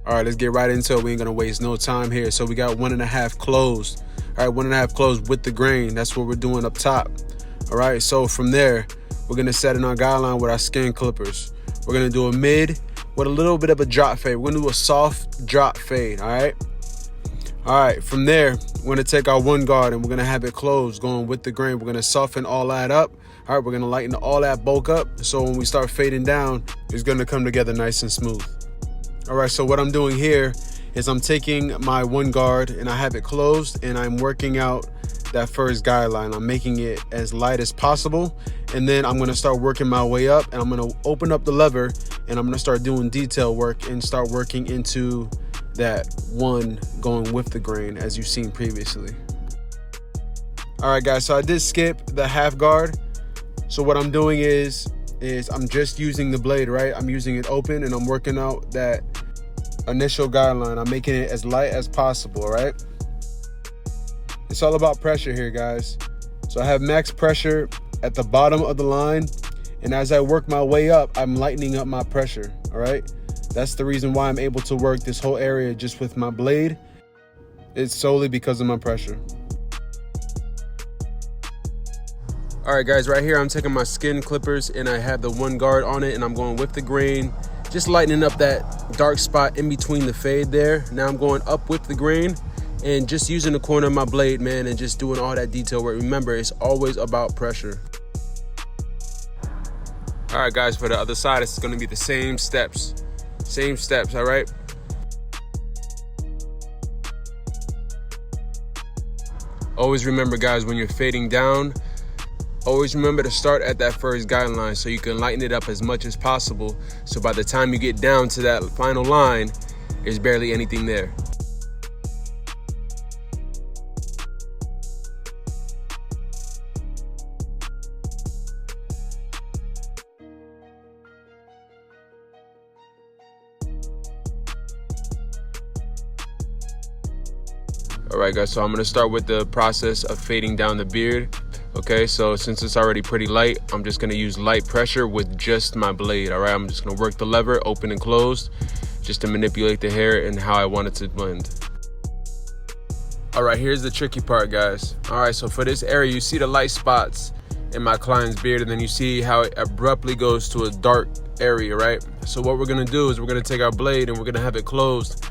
All right, let's get right into it. We ain't gonna waste no time here. So we got 1.5 closed. All right, 1.5 closed with the grain. That's what we're doing up top. All right, so from there, we're gonna set in our guideline with our skin clippers. We're gonna do a mid with a little bit of a drop fade. We're gonna do a soft drop fade, all right? All right, from there, we're gonna take our one guard and we're gonna have it closed going with the grain. We're gonna soften all that up. All right, we're gonna lighten all that bulk up. So when we start fading down, it's gonna come together nice and smooth. All right, so what I'm doing here is I'm taking my one guard and I have it closed and I'm working out that first guideline. I'm making it as light as possible. And then I'm gonna start working my way up and I'm gonna open up the lever and I'm gonna start doing detail work and start working into that one going with the grain as you've seen previously. All right, guys, so I did skip the half guard. So what I'm doing is I'm just using the blade, right? I'm using it open and I'm working out that initial guideline. I'm making it as light as possible, right? It's all about pressure here, guys. So I have max pressure at the bottom of the line. And as I work my way up, I'm lightening up my pressure, all right? That's the reason why I'm able to work this whole area just with my blade. It's solely because of my pressure. All right, guys, right here, I'm taking my skin clippers and I have the one guard on it and I'm going with the grain, just lightening up that dark spot in between the fade there. Now I'm going up with the grain and just using the corner of my blade, man, and just doing all that detail work. Remember, it's always about pressure. All right, guys, for the other side, it's gonna be the same steps, all right? Always remember, guys, when you're fading down, always remember to start at that first guideline so you can lighten it up as much as possible. So by the time you get down to that final line, there's barely anything there. All right, guys, so I'm gonna start with the process of fading down the beard. Okay, so since it's already pretty light, I'm just gonna use light pressure with just my blade, all right? I'm just gonna work the lever open and closed just to manipulate the hair and how I want it to blend. All right, here's the tricky part, guys. All right, so for this area, you see the light spots in my client's beard and then you see how it abruptly goes to a dark area, right? So what we're gonna do is we're gonna take our blade and we're gonna have it closed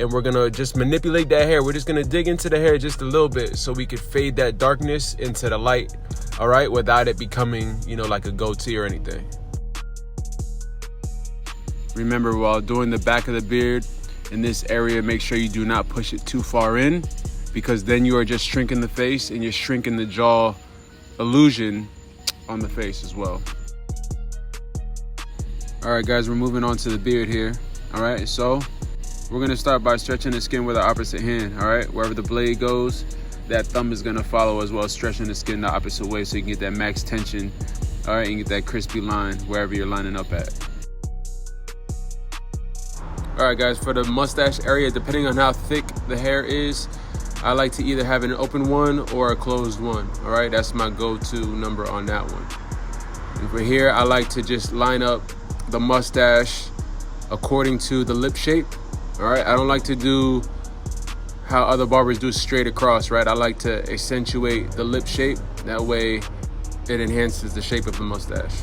and we're gonna just manipulate that hair. We're just gonna dig into the hair just a little bit so we could fade that darkness into the light, all right, without it becoming, you know, like a goatee or anything. Remember, while doing the back of the beard in this area, make sure you do not push it too far in because then you are just shrinking the face and you're shrinking the jaw illusion on the face as well. All right, guys, we're moving on to the beard here, all right? So we're gonna start by stretching the skin with our opposite hand, all right? Wherever the blade goes, that thumb is gonna follow as well, stretching the skin the opposite way so you can get that max tension, all right, and get that crispy line wherever you're lining up at. All right, guys, for the mustache area, depending on how thick the hair is, I like to either have an open one or a closed one, all right? That's my go-to number on that one. And for here, I like to just line up the mustache according to the lip shape. All right, I don't like to do how other barbers do straight across, right? I like to accentuate the lip shape. That way it enhances the shape of the mustache.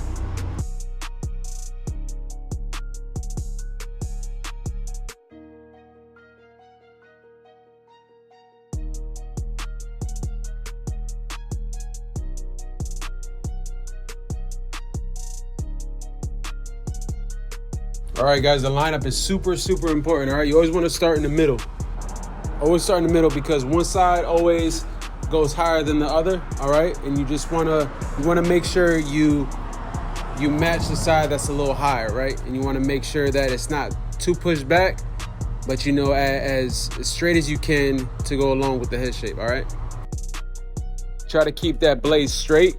All right, guys, the lineup is super important, all right? You always want to start in the middle. Always start in the middle because one side always goes higher than the other, all right? And you just want to make sure you match the side that's a little higher, right? And you want to make sure that it's not too pushed back, but you know, as straight as you can to go along with the head shape, all right? Try to keep that blade straight,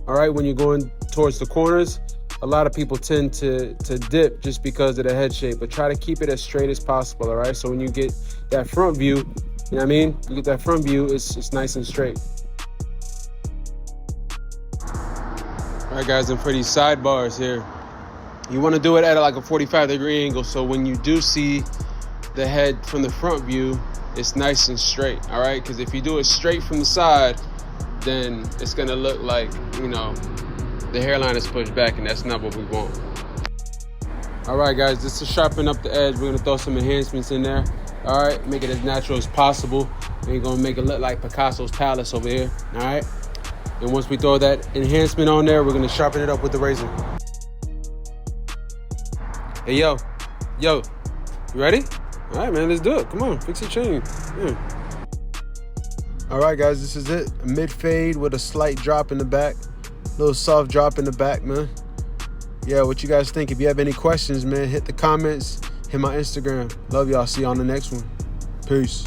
all right, when you're going towards the corners. A lot of people tend to dip just because of the head shape, but try to keep it as straight as possible, all right? So when you get that front view, you know what I mean? You get that front view, it's nice and straight. All right, guys, and for these sidebars here, you want to do it at like a 45-degree angle. So when you do see the head from the front view, it's nice and straight, all right? Because if you do it straight from the side, then it's gonna look like, you know, the hairline is pushed back, and that's not what we want. All right, guys, just to sharpen up the edge, we're gonna throw some enhancements in there. All right, make it as natural as possible. We're gonna make it look like Picasso's palace over here, all right? And once we throw that enhancement on there, we're gonna sharpen it up with the razor. Hey, yo, you ready? All right, man, let's do it. Come on, fix your chain. Yeah. All right, guys, this is it. A mid fade with a slight drop in the back. Little soft drop in the back, man. Yeah, what you guys think? If you have any questions, man, hit the comments, hit my Instagram. Love y'all. See you on the next one. Peace.